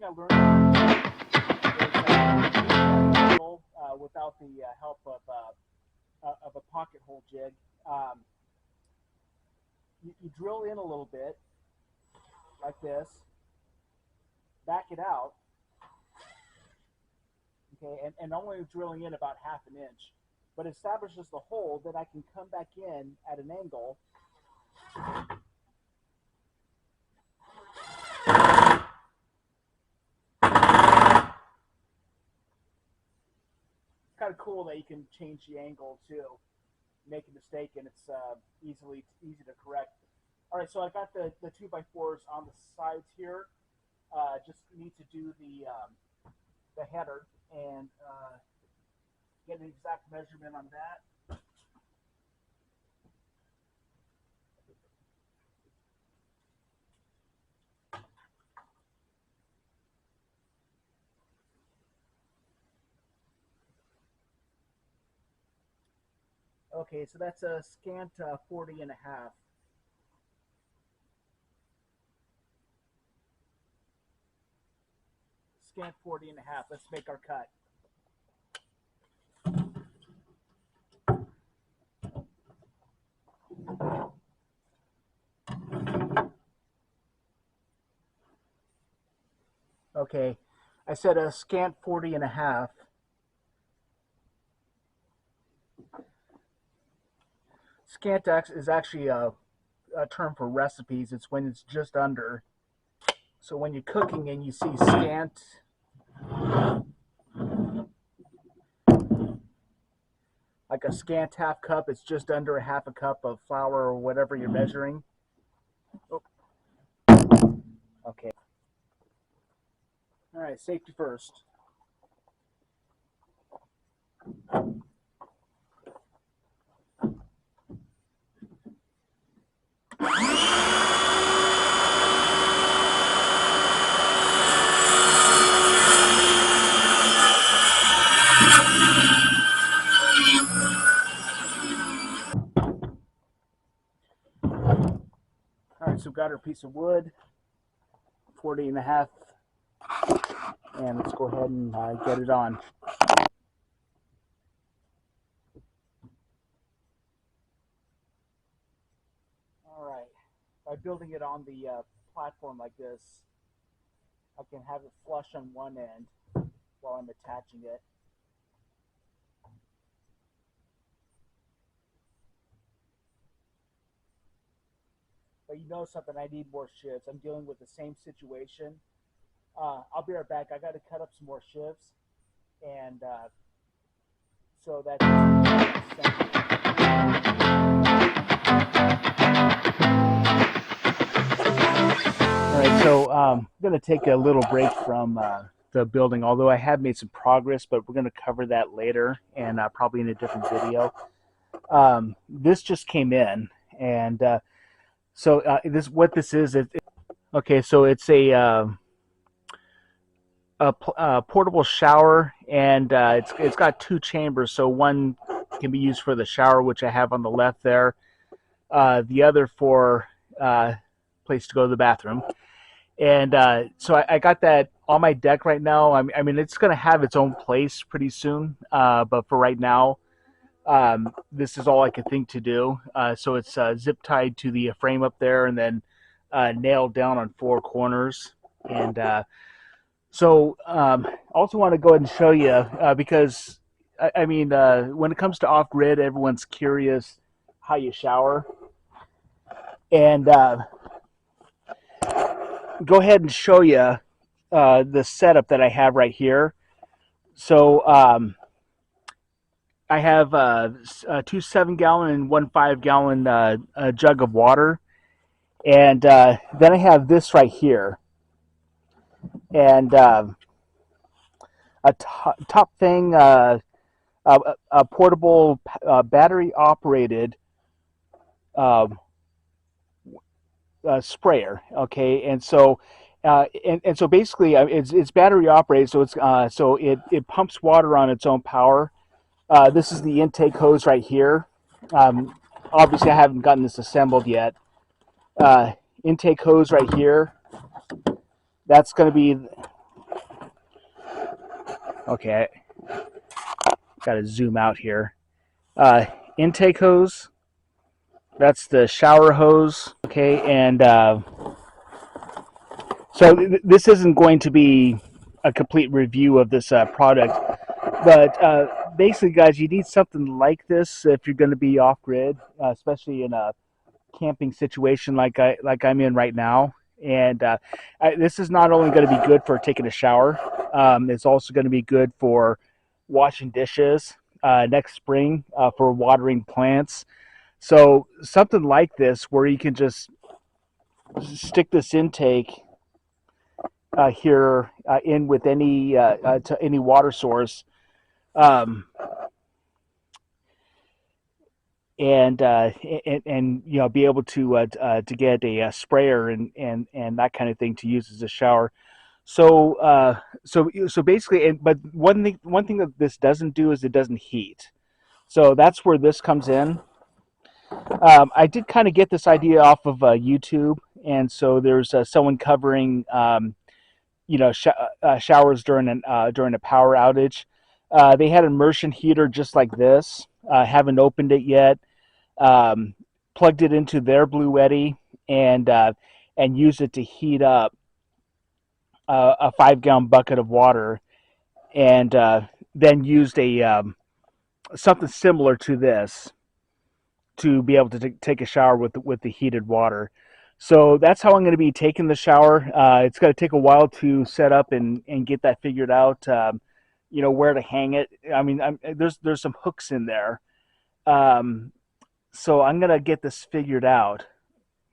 I learned without the help of a pocket hole jig. You drill in a little bit like this, back it out, okay, and only drilling in about half an inch, but establishes the hole that I can come back in at an angle. It's kind of cool that you can change the angle too, make a mistake, and it's easy to correct. All right, so I got the 2x4s on the sides here. Just need to do the header and get an exact measurement on that. Okay, so that's a scant 40 and a half. Scant 40 and a half. Let's make our cut. Okay, I said a scant 40 and a half. Scant is actually a term for recipes. It's when it's just under. So when you're cooking and you see scant, like a scant half cup, it's just under a half a cup of flour or whatever you're measuring. Oh. Okay. All right, safety first. All right, so we've got our piece of wood, 40 and a half, and let's go ahead and get it on. All right, by building it on the platform like this, I can have it flush on one end while I'm attaching it. But you know something, I need more shivs. I'm dealing with the same situation. I'll be right back. I got to cut up some more shivs, and so that's all right. So I'm going to take a little break from the building, although I have made some progress, but we're going to cover that later and probably in a different video. This just came in, and so what this is. Okay, so it's a portable shower, and it's got two chambers. So one can be used for the shower, which I have on the left there. The other for place to go to the bathroom. And so I got that on my deck right now. I mean, it's going to have its own place pretty soon, but for right now, this is all I could think to do. So it's zip tied to the frame up there, and then nailed down on four corners. And so I also want to go ahead and show you because I mean, when it comes to off-grid, everyone's curious how you shower. And go ahead and show you the setup that I have right here. So I have two 7-gallon and one 5-gallon jug of water, and then I have this right here, and a top thing, a portable battery operated sprayer. Okay, and so and so basically it's battery operated, so it's so it pumps water on its own power. This is the intake hose right here. Obviously I haven't gotten this assembled yet. Intake hose right here. That's going to be Okay, got to zoom out here. Uh, Intake hose. That's the shower hose. Okay, and so this isn't going to be a complete review of this product, but basically, guys, you need something like this if you're going to be off grid, especially in a camping situation I'm in right now. And this is not only going to be good for taking a shower, it's also going to be good for washing dishes next spring, for watering plants. So something like this, where you can just stick this intake here in with to any water source, um, and, be able to get a sprayer and that kind of thing to use as a shower. So basically, but one thing that this doesn't do is it doesn't heat. So that's where this comes in. I did kind of get this idea off of YouTube, and so there's someone covering showers during a power outage. They had an immersion heater just like this. Haven't opened it yet. Um, Plugged it into their Blue Eddy and used it to heat up a 5-gallon bucket of water, and then used a something similar to this to be able to take a shower with the heated water. So that's how I'm going to be taking the shower. It's going to take a while to set up and get that figured out. Where to hang it. I mean, there's some hooks in there. So I'm going to get this figured out.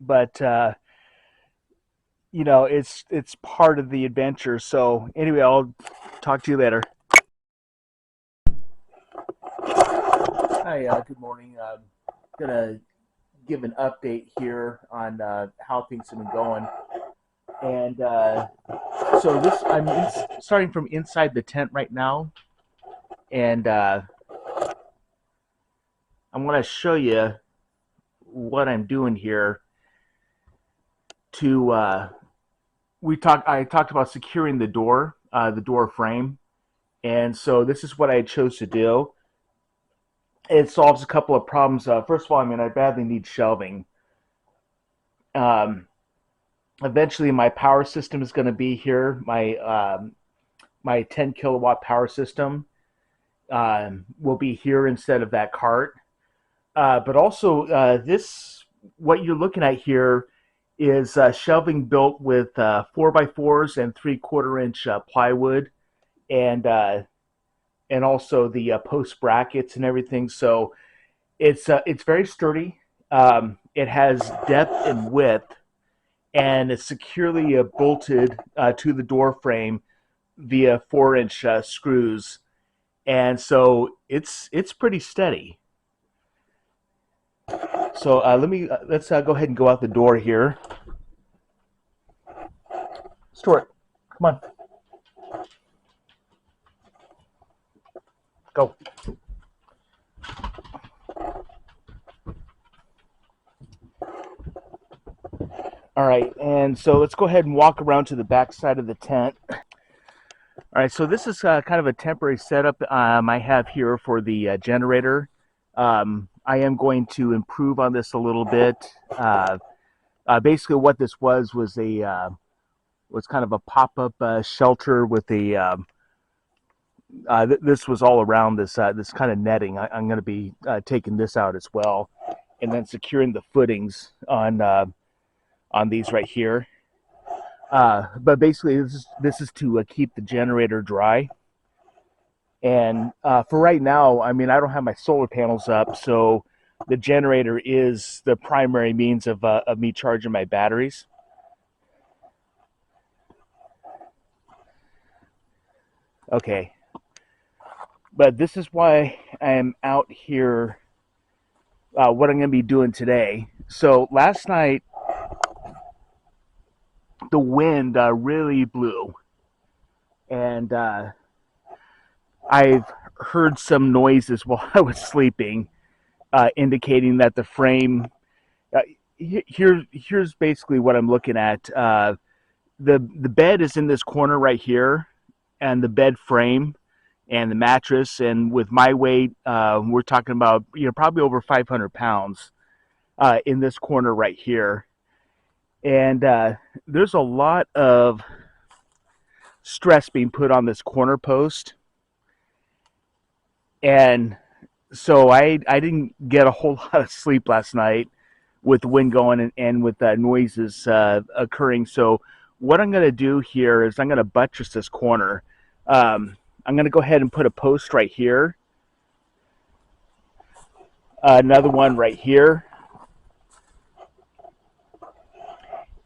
But it's part of the adventure. So anyway, I'll talk to you later. Hi, good morning. Gonna give an update here on how things have been going. And so I'm starting from inside the tent right now, and I'm going to show you what I'm doing here. I talked about securing the door frame, and so this is what I chose to do. It solves a couple of problems. First of all, I badly need shelving. Eventually, my power system is going to be here. My 10 kilowatt power system will be here instead of that cart. But also, what you're looking at here is shelving built with 4x4s and 3/4 inch plywood, and also the post brackets and everything. So it's very sturdy. It has depth and width, and it's securely bolted to the door frame via 4-inch screws, and so it's pretty steady. So let's go ahead and go out the door here. Stuart, come on, go. All right, and so let's go ahead and walk around to the back side of the tent. All right, so this is kind of a temporary setup I have here for the generator. I am going to improve on this a little bit. Basically, what this was kind of a pop-up shelter with a. This was all around this kind of netting. I'm going to be taking this out as well, and then securing the footings on these right here. But basically, this is to keep the generator dry. And for right now, I don't have my solar panels up, so the generator is the primary means of me charging my batteries. Okay. But this is why I'm out here, what I'm going to be doing today. So last night, the wind really blew. And I've heard some noises while I was sleeping, indicating that the frame. Here's basically what I'm looking at. The bed is in this corner right here, and the bed frame and the mattress. And with my weight, we're talking about probably over 500 pounds in this corner right here. And there's a lot of stress being put on this corner post, and so I didn't get a whole lot of sleep last night with the wind going and with noises occurring. So what I'm going to do here is I'm going to buttress this corner. I'm going to go ahead and put a post right here, another one right here,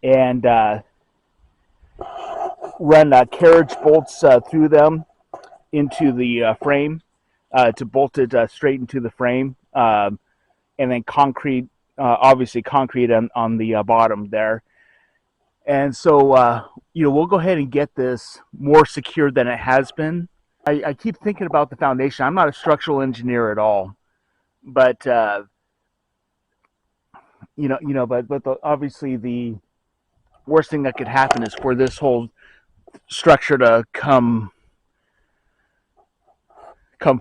and run carriage bolts through them into the frame to bolt it straight into the frame, and then concrete, obviously concrete on the bottom there. And so, we'll go ahead and get this more secure than it has been. I keep thinking about the foundation. I'm not a structural engineer at all, but obviously the worst thing that could happen is for this whole structure to come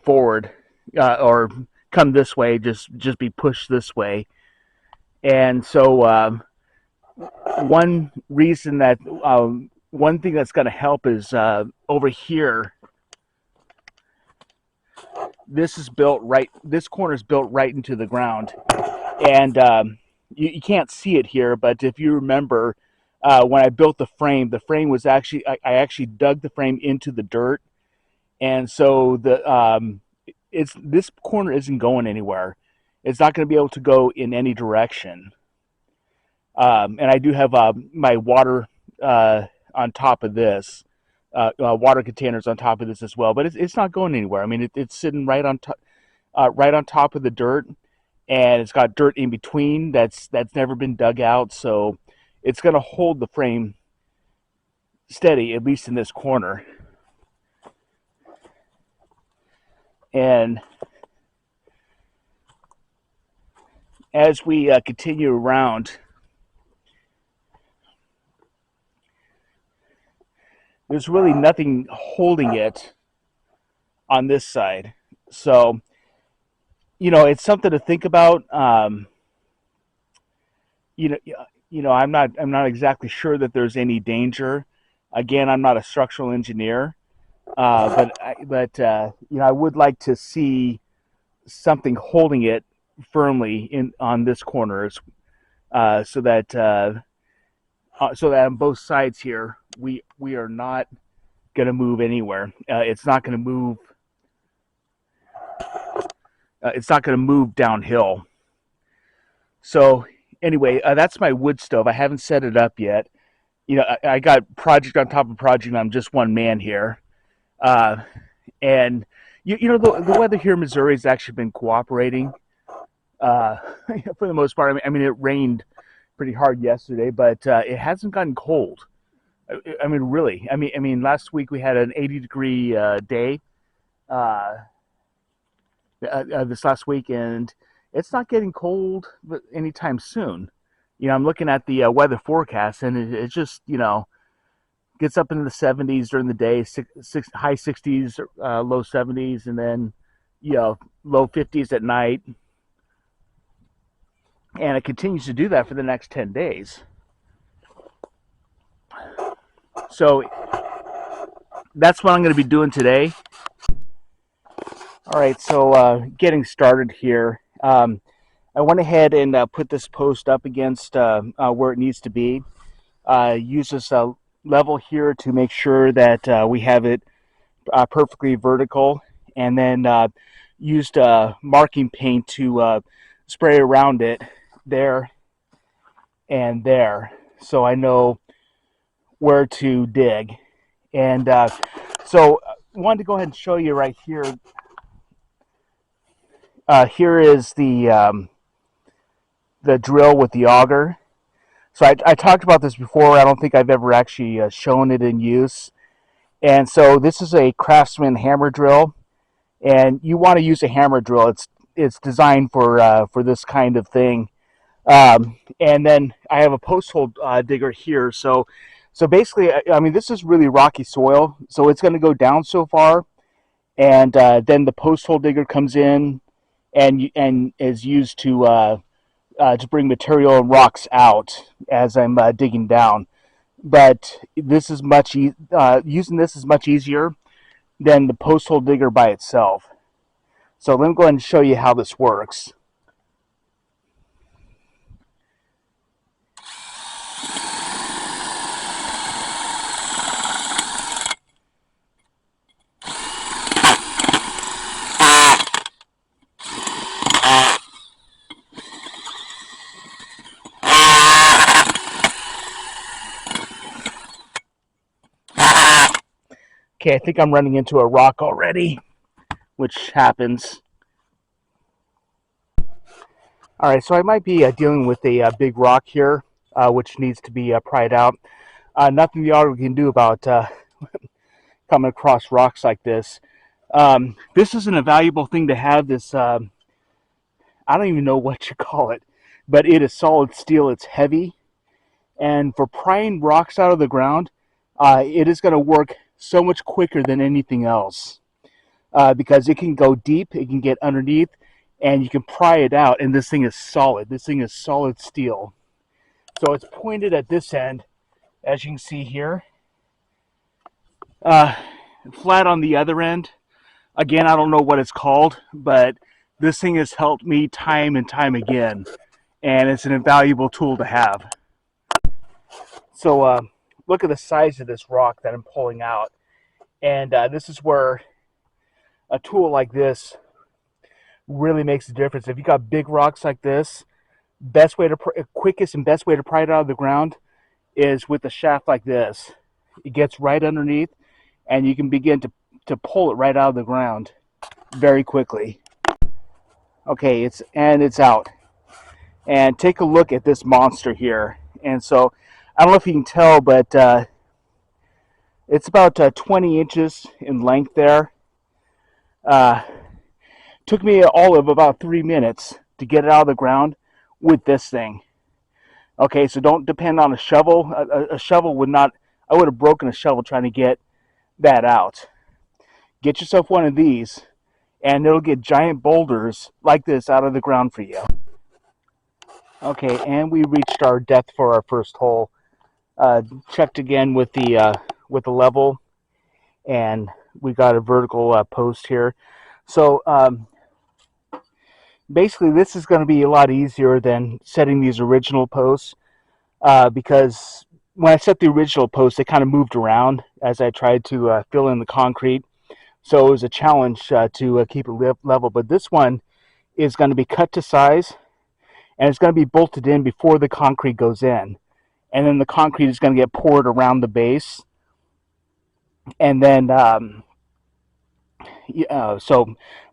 forward, or come this way, just be pushed this way. And so one reason that one thing that's going to help is over here. This corner is built right into the ground, and you can't see it here, but if you remember, when I built the frame was actually, I actually dug the frame into the dirt, and so this corner isn't going anywhere. It's not going to be able to go in any direction. And I do have my water on top of this, water containers on top of this as well, but it's not going anywhere. I mean, it's sitting right on top of the dirt, and it's got dirt in between that's never been dug out, so it's going to hold the frame steady, at least in this corner. And as we continue around, there's really nothing holding it on this side. So, it's something to think about. I'm not exactly sure that there's any danger. Again, I'm not a structural engineer, but I would like to see something holding it firmly on this corner, so that on both sides here we are not going to move anywhere. It's not going to move. It's not going to move downhill. So anyway, that's my wood stove. I haven't set it up yet. I got project on top of project, and I'm just one man here. And the weather here in Missouri has actually been cooperating for the most part. I mean, it rained pretty hard yesterday, but it hasn't gotten cold. I mean, really. I mean, last week we had an 80-degree day. This last week, and it's not getting cold anytime soon. I'm looking at the weather forecast, and it just gets up into the 70s during the day, high 60s, low 70s, and then low 50s at night, and it continues to do that for the next 10 days. So that's what I'm going to be doing today. All right, so getting started here. I went ahead and put this post up against where it needs to be. Use this level here to make sure that we have it perfectly vertical, and then used marking paint to spray around it there and there, so I know where to dig. And so I wanted to go ahead and show you right here. Here is the drill with the auger. So I talked about this before. I don't think I've ever actually shown it in use. And so this is a Craftsman hammer drill, and you want to use a hammer drill. It's designed for this kind of thing. And then I have a post hole digger here. So basically, I mean, this is really rocky soil, so it's going to go down so far. and then the post hole digger comes in and is used to bring material and rocks out as I'm digging down. But this is using this is much easier than the post hole digger by itself. So let me go ahead and show you how this works. Okay, I think I'm running into a rock already, which happens. All right, so I might be dealing with a big rock here, which needs to be pried out. Nothing the auto can do about coming across rocks like this. This is an invaluable thing to have. This I don't even know what you call it, but it is solid steel. It's heavy, and for prying rocks out of the ground, it is going to work so much quicker than anything else because it can go deep, it can get underneath, and you can pry it out. And this thing is solid. This thing is solid steel. So it's pointed at this end, as you can see here. Flat on the other end. Again, I don't know what it's called, but this thing has helped me time and time again, and it's an invaluable tool to have. So look at the size of this rock that I'm pulling out, and this is where a tool like this really makes a difference. If you got big rocks like this, quickest and best way to pry it out of the ground is with a shaft like this. It gets right underneath, and you can begin to pull it right out of the ground very quickly. Okay, it's out. And take a look at this monster here. And so, I don't know if you can tell, but it's about 20 inches in length there. Took me all of about 3 minutes to get it out of the ground with this thing. Okay, so don't depend on a shovel. A shovel would not, I would have broken a shovel trying to get that out. Get yourself one of these, and it'll get giant boulders like this out of the ground for you. Okay, and we reached our depth for our first hole. Checked again with the level, and we got a vertical post here. So basically, this is going to be a lot easier than setting these original posts because when I set the original post, they kind of moved around as I tried to fill in the concrete. So it was a challenge to keep it level. But this one is going to be cut to size, and it's going to be bolted in before the concrete goes in. And then the concrete is going to get poured around the base. And then,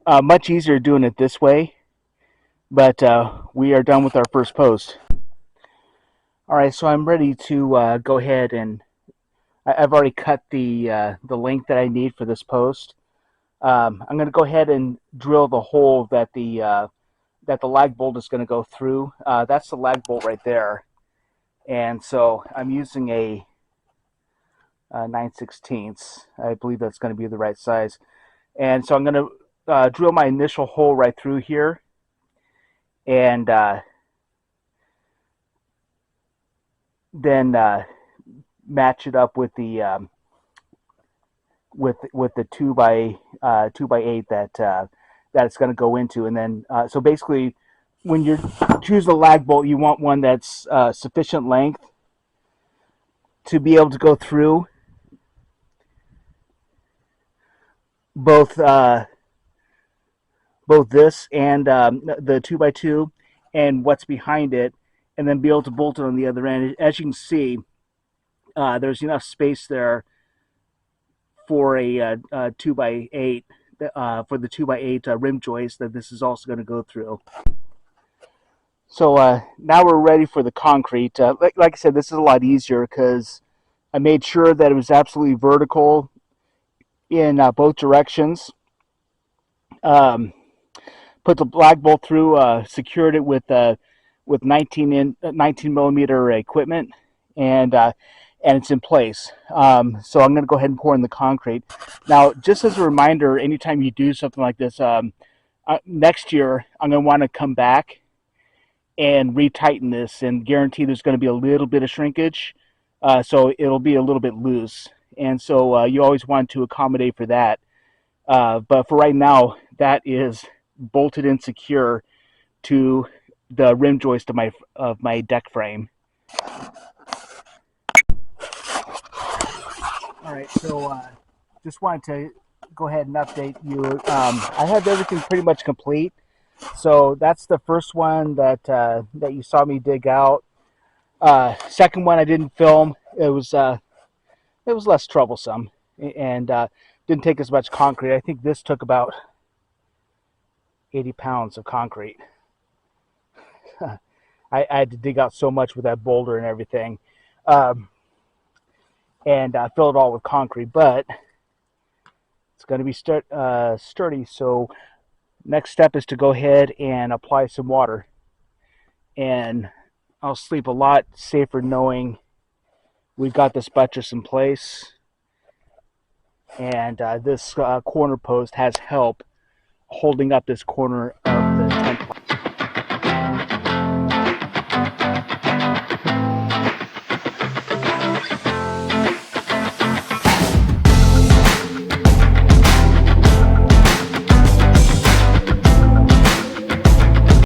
much easier doing it this way. But we are done with our first post. All right, so I'm ready to go ahead, and I've already cut the length that I need for this post. I'm going to go ahead and drill the hole that the lag bolt is going to go through. That's the lag bolt right there. And so I'm using a 9/16. I believe that's going to be the right size. And so I'm going to drill my initial hole right through here, and then match it up with the with the 2x8 that it's going to go into. And then so basically, when you choose the lag bolt, you want one that's sufficient length to be able to go through both this and the 2x2 and what's behind it, and then be able to bolt it on the other end. As you can see, there's enough space there for a 2x8 for the 2x8 rim joist that this is also going to go through. So now we're ready for the concrete. Like I said, this is a lot easier because I made sure that it was absolutely vertical in both directions. Put the lag bolt through, secured it with 19 millimeter equipment, and and it's in place. So I'm going to go ahead and pour in the concrete. Now, just as a reminder, anytime you do something like this, next year I'm going to want to come back and retighten this and guarantee there's going to be a little bit of shrinkage. So it'll be a little bit loose. And so you always want to accommodate for that. But for right now, that is bolted in secure to the rim joist of my deck frame. All right, so just wanted to go ahead and update you. I have everything pretty much complete. So that's the first one that you saw me dig out. Second one I didn't film. It was less troublesome and didn't take as much concrete. I think this took about 80 pounds of concrete. I had to dig out so much with that boulder and everything, and fill it all with concrete. But it's going to be sturdy. So next step is to go ahead and apply some water, and I'll sleep a lot safer knowing we've got this buttress in place, and this corner post has help holding up this corner